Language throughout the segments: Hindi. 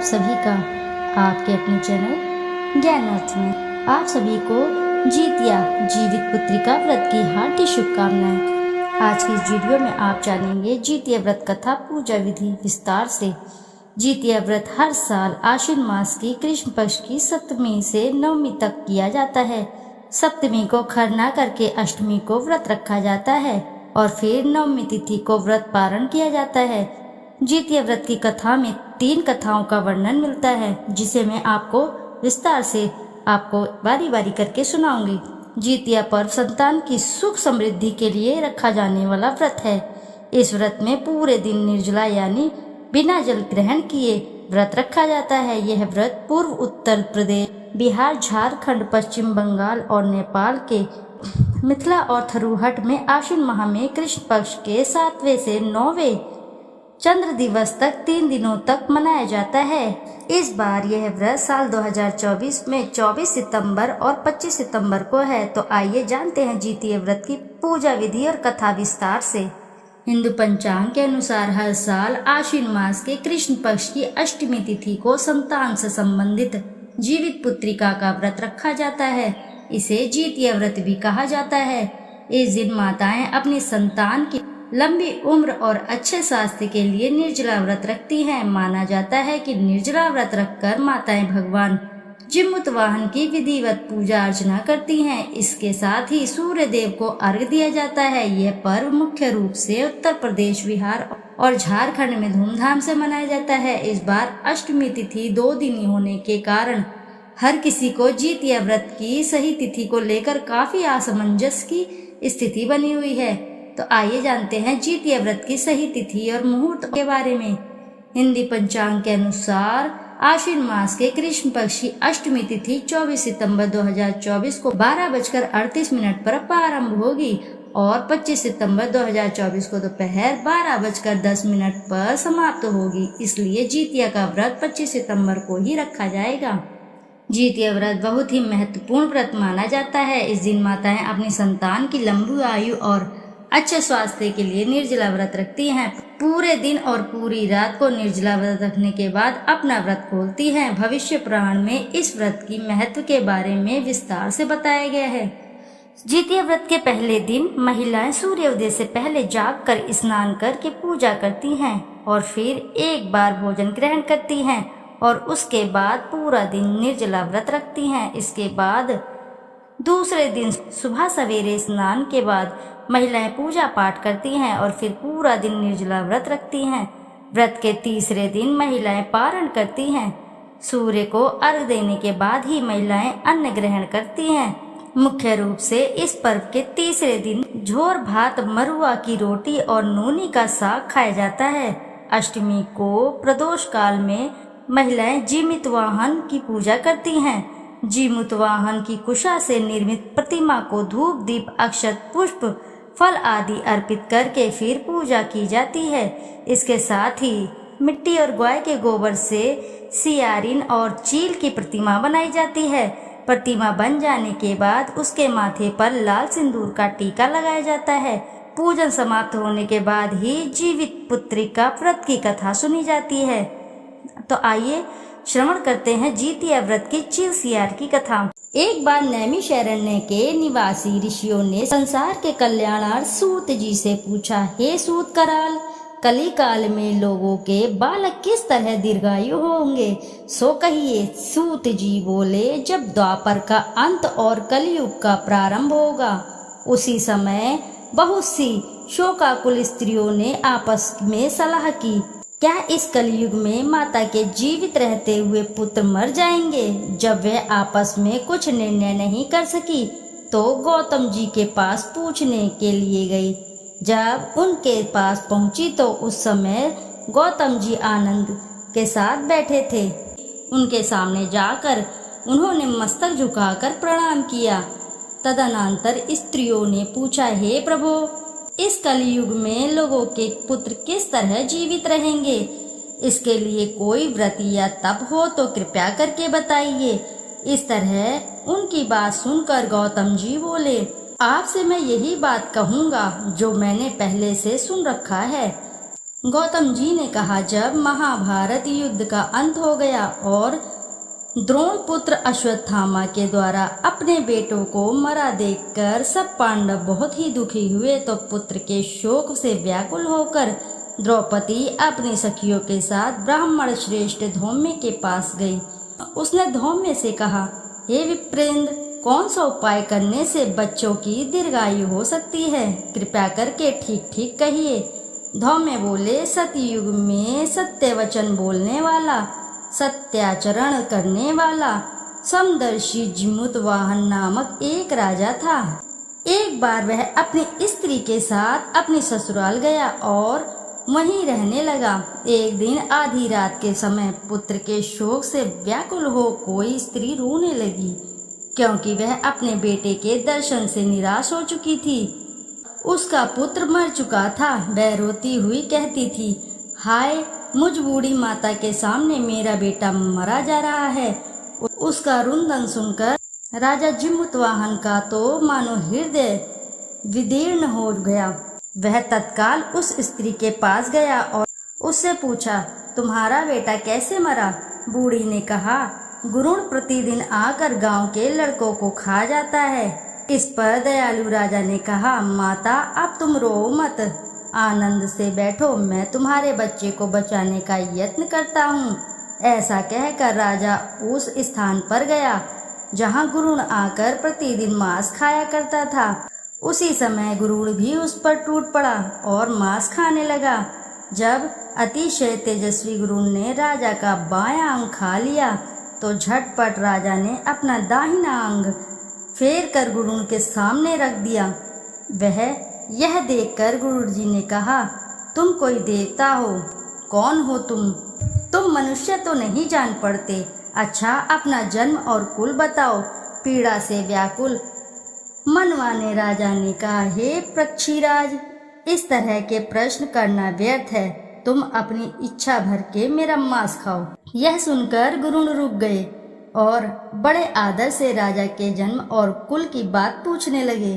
सभी का आपके अपने चैनल ज्ञान अर्थ में आप सभी को जीतिया जीवित पुत्रिका व्रत की हार्दिक शुभकामनाएं। आज की इस वीडियो में आप जानेंगे जीतिया व्रत कथा पूजा विधि विस्तार से। जीतिया व्रत हर साल आश्विन मास की कृष्ण पक्ष की सप्तमी से नवमी तक किया जाता है। सप्तमी को खरना करके अष्टमी को व्रत रखा जाता है और फिर नवमी तिथि को व्रत पारण किया जाता है। जीतिया व्रत की कथा में 3 कथाओं का वर्णन मिलता है, जिसे मैं आपको विस्तार से आपको बारी बारी करके सुनाऊंगी। जीतिया पर्व संतान की सुख समृद्धि के लिए रखा जाने वाला व्रत है। इस व्रत में पूरे दिन निर्जला यानी बिना जल ग्रहण किए व्रत रखा जाता है। यह व्रत पूर्व उत्तर प्रदेश, बिहार, झारखंड, पश्चिम बंगाल और नेपाल के मिथिला और थरूहट में आश्विन माह में कृष्ण पक्ष के 7वें से 9वें चंद्र दिवस तक 3 दिनों तक मनाया जाता है। इस बार यह व्रत साल 2024 में 24 सितंबर और 25 सितंबर को है। तो आइए जानते हैं जीतिया व्रत की पूजा विधि और कथा विस्तार से। हिंदू पंचांग के अनुसार हर साल आश्विन मास के कृष्ण पक्ष की अष्टमी तिथि को संतान से संबंधित जीवित पुत्रिका का व्रत रखा जाता है। इसे जीतिया व्रत भी कहा जाता है। इस दिन माताएं अपनी संतान की लंबी उम्र और अच्छे स्वास्थ्य के लिए निर्जला व्रत रखती हैं। माना जाता है कि निर्जला व्रत रखकर माताएं भगवान जिमुतवाहन की विधिवत पूजा अर्चना करती हैं। इसके साथ ही सूर्य देव को अर्घ्य दिया जाता है। यह पर्व मुख्य रूप से उत्तर प्रदेश, बिहार और झारखंड में धूमधाम से मनाया जाता है। इस बार अष्टमी तिथि 2 दिन होने के कारण हर किसी को जीतिया व्रत की सही तिथि को लेकर काफी असमंजस की स्थिति बनी हुई है। तो आइए जानते हैं जीतिया व्रत की सही तिथि और मुहूर्त के बारे में। हिंदी पंचांग के अनुसार आश्विन मास के कृष्ण पक्ष की अष्टमी तिथि 24 सितंबर 2024 को 12:38 पर प्रारंभ होगी और 25 सितंबर 2024 को दोपहर 12:10 पर समाप्त होगी। इसलिए जीतिया का व्रत 25 सितंबर को ही रखा जाएगा। जीतिया व्रत बहुत ही महत्वपूर्ण व्रत माना जाता है। इस दिन माताएं अपनी संतान की लंबी आयु और अच्छे स्वास्थ्य के लिए निर्जला व्रत रखती हैं। पूरे दिन और पूरी रात को निर्जला व्रत रखने के बाद अपना व्रत खोलती हैं। भविष्य पुराण में इस व्रत की महत्व के बारे में विस्तार से बताया गया है। जीतिया व्रत के पहले दिन महिलाएं सूर्योदय से पहले जागकर स्नान करके पूजा करती हैं और फिर एक बार भोजन ग्रहण करती हैं और उसके बाद पूरा दिन निर्जला व्रत रखती हैं। इसके बाद दूसरे दिन सुबह सवेरे स्नान के बाद महिलाएं पूजा पाठ करती हैं और फिर पूरा दिन निर्जला व्रत रखती हैं। व्रत के तीसरे दिन महिलाएं पारण करती हैं। सूर्य को अर्घ्य देने के बाद ही महिलाएं अन्न ग्रहण करती हैं। मुख्य रूप से इस पर्व के तीसरे दिन झोर भात, मरुआ की रोटी और नूनी का साग खाया जाता है। अष्टमी को प्रदोष काल में महिलाएं जिमुतवाहन की पूजा करती हैं। जिमुतवाहन की कुशा से निर्मित प्रतिमा को धूप, दीप, अक्षत, पुष्प, फल आदि अर्पित करके फिर पूजा की जाती है। इसके साथ ही मिट्टी और गाय के गोबर से सियारिन और चील की प्रतिमा बनाई जाती है। प्रतिमा बन जाने के बाद उसके माथे पर लाल सिंदूर का टीका लगाया जाता है। पूजन समाप्त होने के बाद ही जीवित पुत्रिका व्रत की कथा सुनी जाती है। तो आइए श्रवण करते हैं जीतिया व्रत की चील सियार की कथा। एक बार नैमिषारण्य के निवासी ऋषियों ने संसार के कल्याणार्थ सूत जी से पूछा, हे सूत कराल, कली काल में लोगों के बालक किस तरह दीर्घायु होंगे, सो कहिए। सूत जी बोले, जब द्वापर का अंत और कलयुग का प्रारंभ होगा, उसी समय बहुत सी शोकाकुल स्त्रियों ने आपस में सलाह की, क्या इस कलयुग में माता के जीवित रहते हुए पुत्र मर जाएंगे। जब वे आपस में कुछ निर्णय नहीं कर सकी तो गौतम जी के पास पूछने के लिए गई। जब उनके पास पहुंची तो उस समय गौतम जी आनंद के साथ बैठे थे। उनके सामने जाकर उन्होंने मस्तक झुकाकर प्रणाम किया। तदनंतर स्त्रियों ने पूछा, हे प्रभु, इस कलयुग में लोगों के पुत्र किस तरह जीवित रहेंगे। इसके लिए कोई व्रत या तप हो तो कृपया करके बताइए। इस तरह उनकी बात सुनकर गौतम जी बोले, आपसे मैं यही बात कहूँगा जो मैंने पहले से सुन रखा है। गौतम जी ने कहा, जब महाभारत युद्ध का अंत हो गया और द्रोण पुत्र अश्वत्थामा के द्वारा अपने बेटों को मरा देखकर सब पांडव बहुत ही दुखी हुए, तो पुत्र के शोक से व्याकुल होकर द्रौपदी अपनी सखियों के साथ ब्राह्मण श्रेष्ठ धौम्य के पास गई। उसने धौम्य से कहा, हे विप्रेंद्र, कौन सा उपाय करने से बच्चों की दीर्घायु हो सकती है? कृपया करके ठीक ठीक कहिए। धौम्य बोले, सतयुग में सत्य वचन बोलने वाला, सत्याचरण करने वाला समदर्शी जिमुतवाहन नामक एक राजा था। एक बार वह अपनी स्त्री के साथ अपनी ससुराल गया और वहीं रहने लगा। एक दिन आधी रात के समय पुत्र के शोक से व्याकुल हो कोई स्त्री रोने लगी, क्योंकि वह अपने बेटे के दर्शन से निराश हो चुकी थी। उसका पुत्र मर चुका था। वह रोती हुई कहती थी, हाय, मुझ बूढ़ी माता के सामने मेरा बेटा मरा जा रहा है। उसका रुंदन सुनकर राजा जिमुतवाहन का तो मानो हृदय विदीर्ण हो गया। वह तत्काल उस स्त्री के पास गया और उससे पूछा, तुम्हारा बेटा कैसे मरा? बूढ़ी ने कहा, गुरुण प्रतिदिन आकर गांव के लड़कों को खा जाता है। इस पर दयालु राजा ने कहा, माता, अब तुम रो मत, आनंद से बैठो, मैं तुम्हारे बच्चे को बचाने का यत्न करता हूँ। ऐसा कहकर राजा उस स्थान पर गया जहाँ गुरुण आकर प्रतिदिन मांस खाया करता था। उसी समय गुरुण भी उस पर टूट पड़ा और मांस खाने लगा। जब अतिशय तेजस्वी गुरुण ने राजा का बायां अंग खा लिया तो झटपट राजा ने अपना दाहिना अंग फेर कर गुरुण के सामने रख दिया। वह यह देखकर गुरु जी ने कहा, तुम कोई देवता हो? कौन हो तुम? तुम मनुष्य तो नहीं जान पड़ते। अच्छा, अपना जन्म और कुल बताओ। पीड़ा से व्याकुल मनवाने राजा ने कहा, हे पक्षीराज, इस तरह के प्रश्न करना व्यर्थ है। तुम अपनी इच्छा भर के मेरा मांस खाओ। यह सुनकर गुरुण रुक गए और बड़े आदर से राजा के जन्म और कुल की बात पूछने लगे।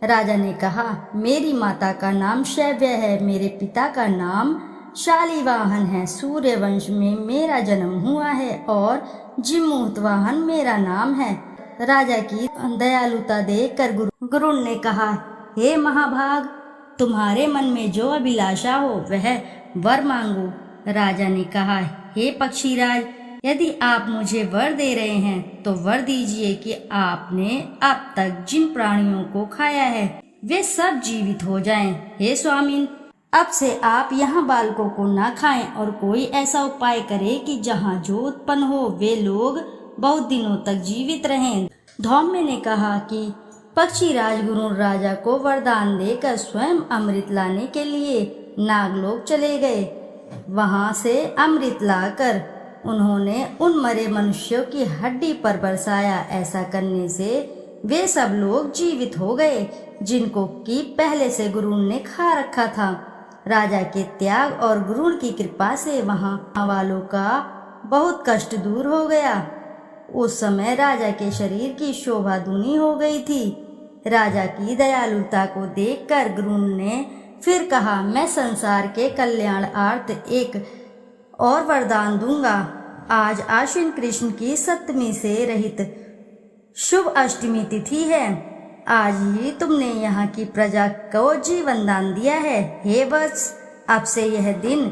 राजा ने कहा, मेरी माता का नाम शैव्य है, मेरे पिता का नाम शालिवाहन है। सूर्य वंश में मेरा जन्म हुआ है और जिमुतवाहन मेरा नाम है। राजा की दयालुता देखकर गुरुण ने कहा, हे महाभाग, तुम्हारे मन में जो अभिलाषा हो वह वर मांगो। राजा ने कहा, हे पक्षीराज, यदि आप मुझे वर दे रहे हैं तो वर दीजिए कि आपने अब तक जिन प्राणियों को खाया है वे सब जीवित हो जाएं। हे स्वामिन, अब से आप यहाँ बालकों को न खाएं और कोई ऐसा उपाय करें कि जहाँ जो उत्पन्न हो वे लोग बहुत दिनों तक जीवित रहें। धौम्य ने कहा कि पक्षीराज गुरुण राजा को वरदान देकर स्वयं अमृत लाने के लिए नागलोक चले गए। वहां से अमृत लाकर उन्होंने उन मरे मनुष्यों की हड्डी पर बरसाया। ऐसा करने से वे सब लोग जीवित हो गए जिनको कि पहले से गुरुण ने खा रखा था। राजा के त्याग और गुरुण की कृपा से वहां वालों का बहुत कष्ट दूर हो गया। उस समय राजा के शरीर की शोभा दूनी हो गई थी। राजा की दयालुता को देखकर गुरुण ने फिर कहा, मैं संसार के कल्याणार्थ एक और वरदान दूंगा। आज आश्विन कृष्ण की सप्तमी से रहित शुभ अष्टमी तिथि है। आज ही तुमने यहाँ की प्रजा को जीवन दान दिया है। हे वत्स, अब से यह दिन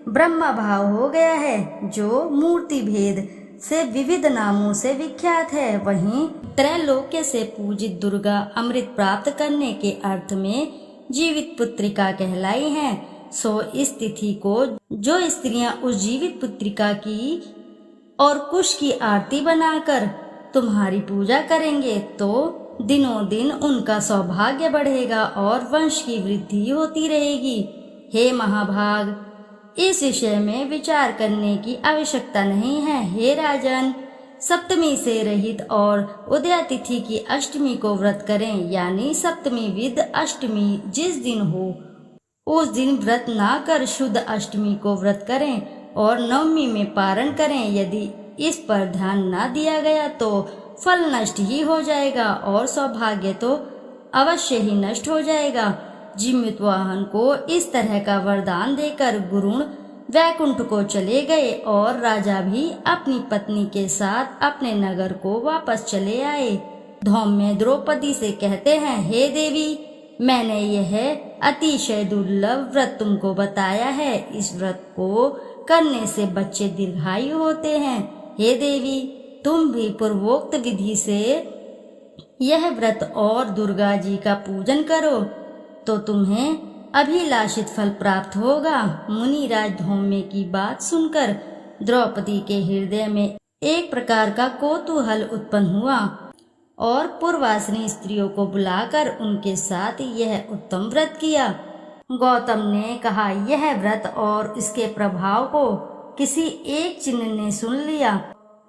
ब्रह्मा भाव हो गया है, जो मूर्ति भेद से विविध नामों से विख्यात है। वहीं त्रैलोक्य से पूजित दुर्गा अमृत प्राप्त करने के अर्थ में जीवित पुत्रिका कहलाई हैं। सो इस तिथि को जो स्त्रियां उस जीवित पुत्रिका की और कुश की आरती बनाकर तुम्हारी पूजा करेंगे तो दिनों दिन उनका सौभाग्य बढ़ेगा और वंश की वृद्धि होती रहेगी। हे महाभाग, इस विषय में विचार करने की आवश्यकता नहीं है। हे राजन, सप्तमी से रहित और उदया तिथि की अष्टमी को व्रत करें, यानी सप्तमी विद अष्टमी जिस दिन हो उस दिन व्रत ना कर शुद्ध अष्टमी को व्रत करें और नवमी में पारण करें। यदि इस पर ध्यान ना दिया गया तो फल नष्ट ही हो जाएगा और सौभाग्य तो अवश्य ही नष्ट हो जाएगा। जिम्मुतवाहन को इस तरह का वरदान देकर गुरुण वैकुंठ को चले गए और राजा भी अपनी पत्नी के साथ अपने नगर को वापस चले आए। धौम्य द्रौपदी से कहते हैं, हे देवी, मैंने यह अतिशय दुर्लभ व्रत तुमको बताया है। इस व्रत को करने से बच्चे दीर्घायु होते हैं। हे देवी, तुम भी पूर्वोक्त विधि से यह व्रत और दुर्गा जी का पूजन करो तो तुम्हें अभिलाषित फल प्राप्त होगा। मुनिराज धौम्य की बात सुनकर द्रौपदी के हृदय में एक प्रकार का कौतूहल उत्पन्न हुआ और पूर्वासिनी स्त्रियों को बुलाकर उनके साथ यह उत्तम व्रत किया। गौतम ने कहा, यह व्रत और इसके प्रभाव को किसी एक चिन्ह ने सुन लिया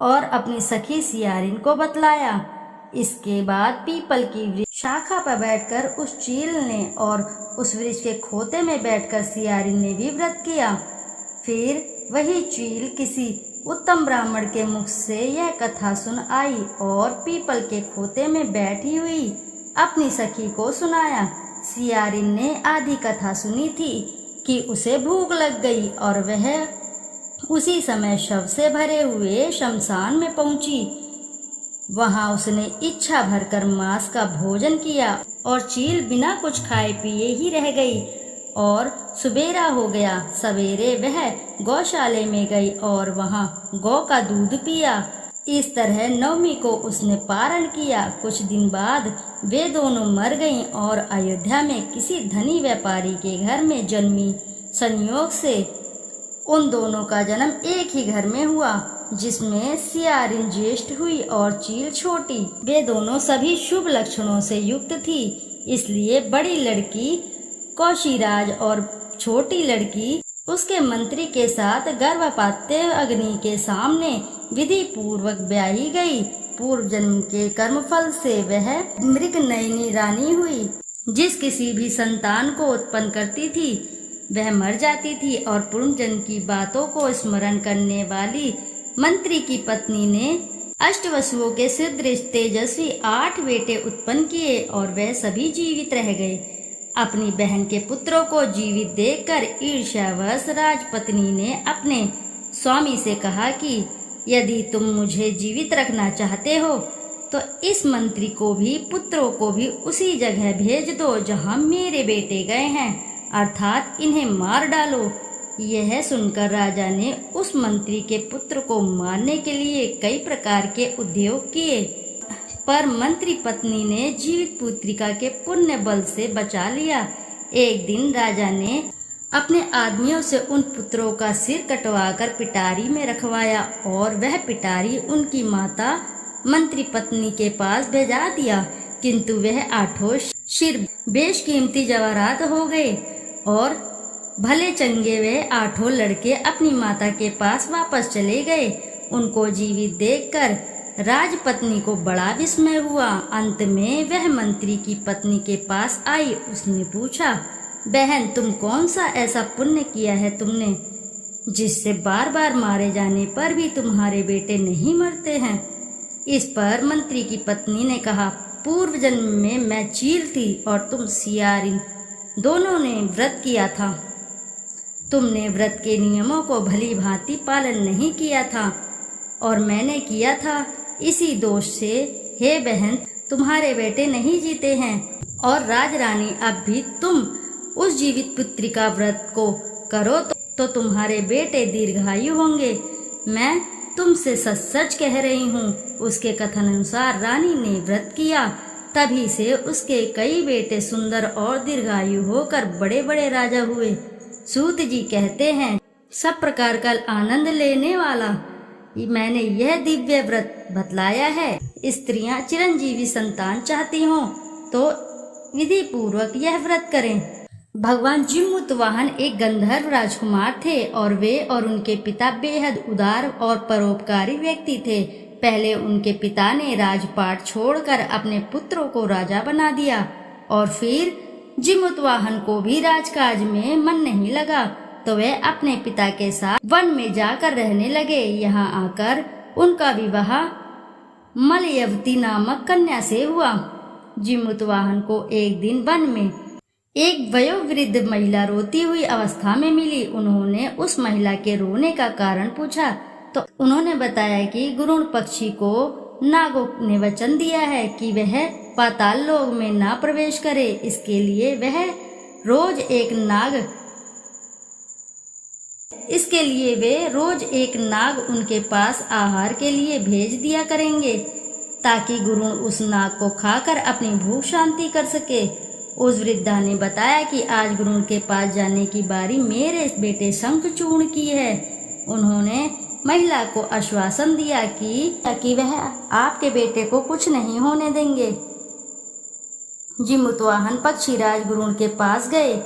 और अपनी सखी सियारिन को बतलाया। इसके बाद पीपल की वृक्ष शाखा पर बैठकर उस चील ने और उस वृक्ष के खोते में बैठकर सियारिन ने भी व्रत किया। फिर वही चील किसी उत्तम ब्राह्मण के मुख से यह कथा सुन आई और पीपल के खोते में बैठी हुई अपनी सखी को सुनाया। सियारिन ने आधी कथा सुनी थी कि उसे भूख लग गई और वह उसी समय शव से भरे हुए शमशान में पहुंची। वहां उसने इच्छा भरकर मांस का भोजन किया और चील बिना कुछ खाए पिए ही रह गई और सुबेरा हो गया। सवेरे वह गौशाले में गई और वहां गौ का दूध पिया। इस तरह नवमी को उसने पारण किया। कुछ दिन बाद वे दोनों मर गईं और अयोध्या में किसी धनी व्यापारी के घर में जन्मी। संयोग से उन दोनों का जन्म एक ही घर में हुआ, जिसमें सियारिन ज्येष्ठ हुई और चील छोटी। वे दोनों सभी शुभ लक्षणों से युक्त थी, इसलिए बड़ी लड़की कौशिराज और छोटी लड़की उसके मंत्री के साथ गर्भपाते अग्नि के सामने विधि पूर्वक ब्याही गई। पूर्व जन्म के कर्मफल से वह मृग नयनी रानी हुई। जिस किसी भी संतान को उत्पन्न करती थी वह मर जाती थी और पूर्व जन्म की बातों को स्मरण करने वाली मंत्री की पत्नी ने अष्टवसुओं के सदृश तेजस्वी 8 बेटे उत्पन्न किए और वह सभी जीवित रह गए। अपनी बहन के पुत्रों को जीवित देखकर ईर्ष्यावश राजपत्नी ने अपने स्वामी से कहा कि यदि तुम मुझे जीवित रखना चाहते हो तो इस मंत्री को भी पुत्रों को भी उसी जगह भेज दो जहां मेरे बेटे गए हैं, अर्थात इन्हें मार डालो। यह सुनकर राजा ने उस मंत्री के पुत्र को मारने के लिए कई प्रकार के उद्योग किए, पर मंत्री पत्नी ने जीवित पुत्रिका के पुण्य बल से बचा लिया। एक दिन राजा ने अपने आदमियों से उन पुत्रों का सिर कटवाकर पिटारी में रखवाया और वह पिटारी उनकी माता मंत्री पत्नी के पास भेजा दिया, किंतु वह 8 सिर बेशकीमती जवाहरात हो गए और भले चंगे वे 8 लड़के अपनी माता के पास वापस चले गए। उनको जीवित देखकर राजपत्नी को बड़ा विस्मय हुआ। अंत में वह मंत्री की पत्नी के पास आई। उसने पूछा, बहन, तुम कौन सा ऐसा पुण्य किया है तुमने जिससे बार बार मारे जाने पर भी तुम्हारे बेटे नहीं मरते हैं? इस पर मंत्री की पत्नी ने कहा, पूर्व जन्म में मैं चील थी और तुम सियारिन, दोनों ने व्रत किया था। तुमने व्रत के नियमों को भली भांति पालन नहीं किया था और मैंने किया था। इसी दोष से हे बहन, तुम्हारे बेटे नहीं जीते हैं और राजरानी, अब भी तुम उस जीवित पुत्री का व्रत को करो तो तुम्हारे बेटे दीर्घायु होंगे। मैं तुमसे सच सच कह रही हूँ। उसके कथन अनुसार रानी ने व्रत किया, तभी से उसके कई बेटे सुंदर और दीर्घायु होकर बड़े बड़े राजा हुए। सूत जी कहते हैं, सब प्रकार का आनंद लेने वाला मैंने यह दिव्य व्रत बतलाया है। स्त्रियां चिरंजीवी संतान चाहती हों तो विधि पूर्वक यह व्रत करें। भगवान जिम्मुतवाहन एक गंधर्व राजकुमार थे और वे और उनके पिता बेहद उदार और परोपकारी व्यक्ति थे। पहले उनके पिता ने राजपाट छोड़कर अपने पुत्रों को राजा बना दिया और फिर जिम्मुतवाहन को भी राजकाज में मन नहीं लगा तो वे अपने पिता के साथ वन में जाकर रहने लगे। यहाँ आकर उनका विवाह मलयवती नामक कन्या से हुआ। जिम्मुतवाहन को एक दिन वन में एक वयोवृद्ध महिला रोती हुई अवस्था में मिली। उन्होंने उस महिला के रोने का कारण पूछा तो उन्होंने बताया कि गरुड़ पक्षी को नागों ने वचन दिया है कि वह पाताल लोक में ना प्रवेश करे। इसके लिए वे रोज एक नाग उनके पास आहार के लिए भेज दिया करेंगे ताकि गरुड़ उस नाग को खाकर अपनी भूख शांति कर सके। उस वृद्धा ने बताया कि आज गरुड़ के पास जाने की बारी मेरे बेटे शंखचूर्ण की है। उन्होंने महिला को आश्वासन दिया कि वह आपके बेटे को कुछ नहीं होने देंगे। जिमुतवाहन पक्षीराज गरुड़ के पास गए।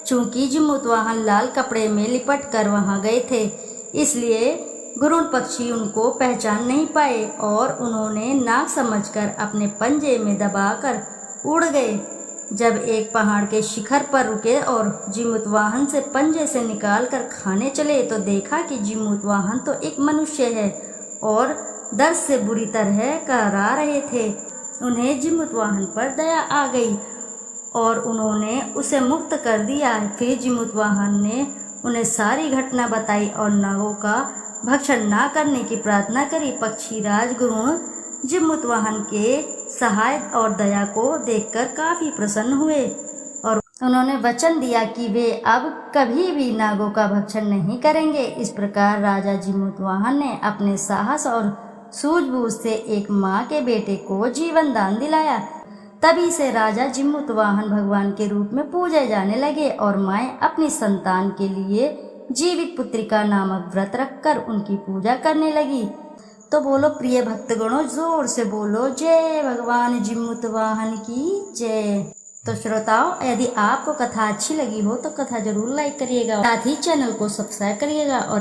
चूंकि जिमुतवाहन लाल कपड़े में लिपट कर वहां गए थे, इसलिए गरुड़ पक्षी उनको पहचान नहीं पाए और उन्होंने नाग समझकर अपने पंजे में दबाकर उड़ गए। जब एक पहाड़ के शिखर पर रुके और जिमुतवाहन से पंजे से निकालकर खाने चले तो देखा कि जिमुतवाहन तो एक मनुष्य है और दर्द से बुरी तरह कराह रहे थे। उन्हें जिमुतवाहन पर दया आ गई और उन्होंने उसे मुक्त कर दिया। फिर जिमुतवाहन ने उन्हें सारी घटना बताई और नागों का भक्षण ना करने की प्रार्थना करी। पक्षीराज गरुड़ जिमुतवाहन के सहाय और दया को देखकर काफी प्रसन्न हुए और उन्होंने वचन दिया कि वे अब कभी भी नागों का भक्षण नहीं करेंगे। इस प्रकार राजा जिमुतवाहन ने अपने साहस और सूझबूझ से एक माँ के बेटे को जीवन दान दिलाया। तभी से राजा जिमुतवाहन भगवान के रूप में पूजे जाने लगे और माएँ अपनी संतान के लिए जीवित पुत्रिका नामक व्रत रखकर उनकी पूजा करने लगी। तो बोलो प्रिय भक्तगणों, जोर से बोलो जय भगवान जिमुतवाहन की जय। तो श्रोताओं, यदि आपको कथा अच्छी लगी हो तो कथा जरूर लाइक करिएगा, साथ ही चैनल को सब्सक्राइब करिएगा और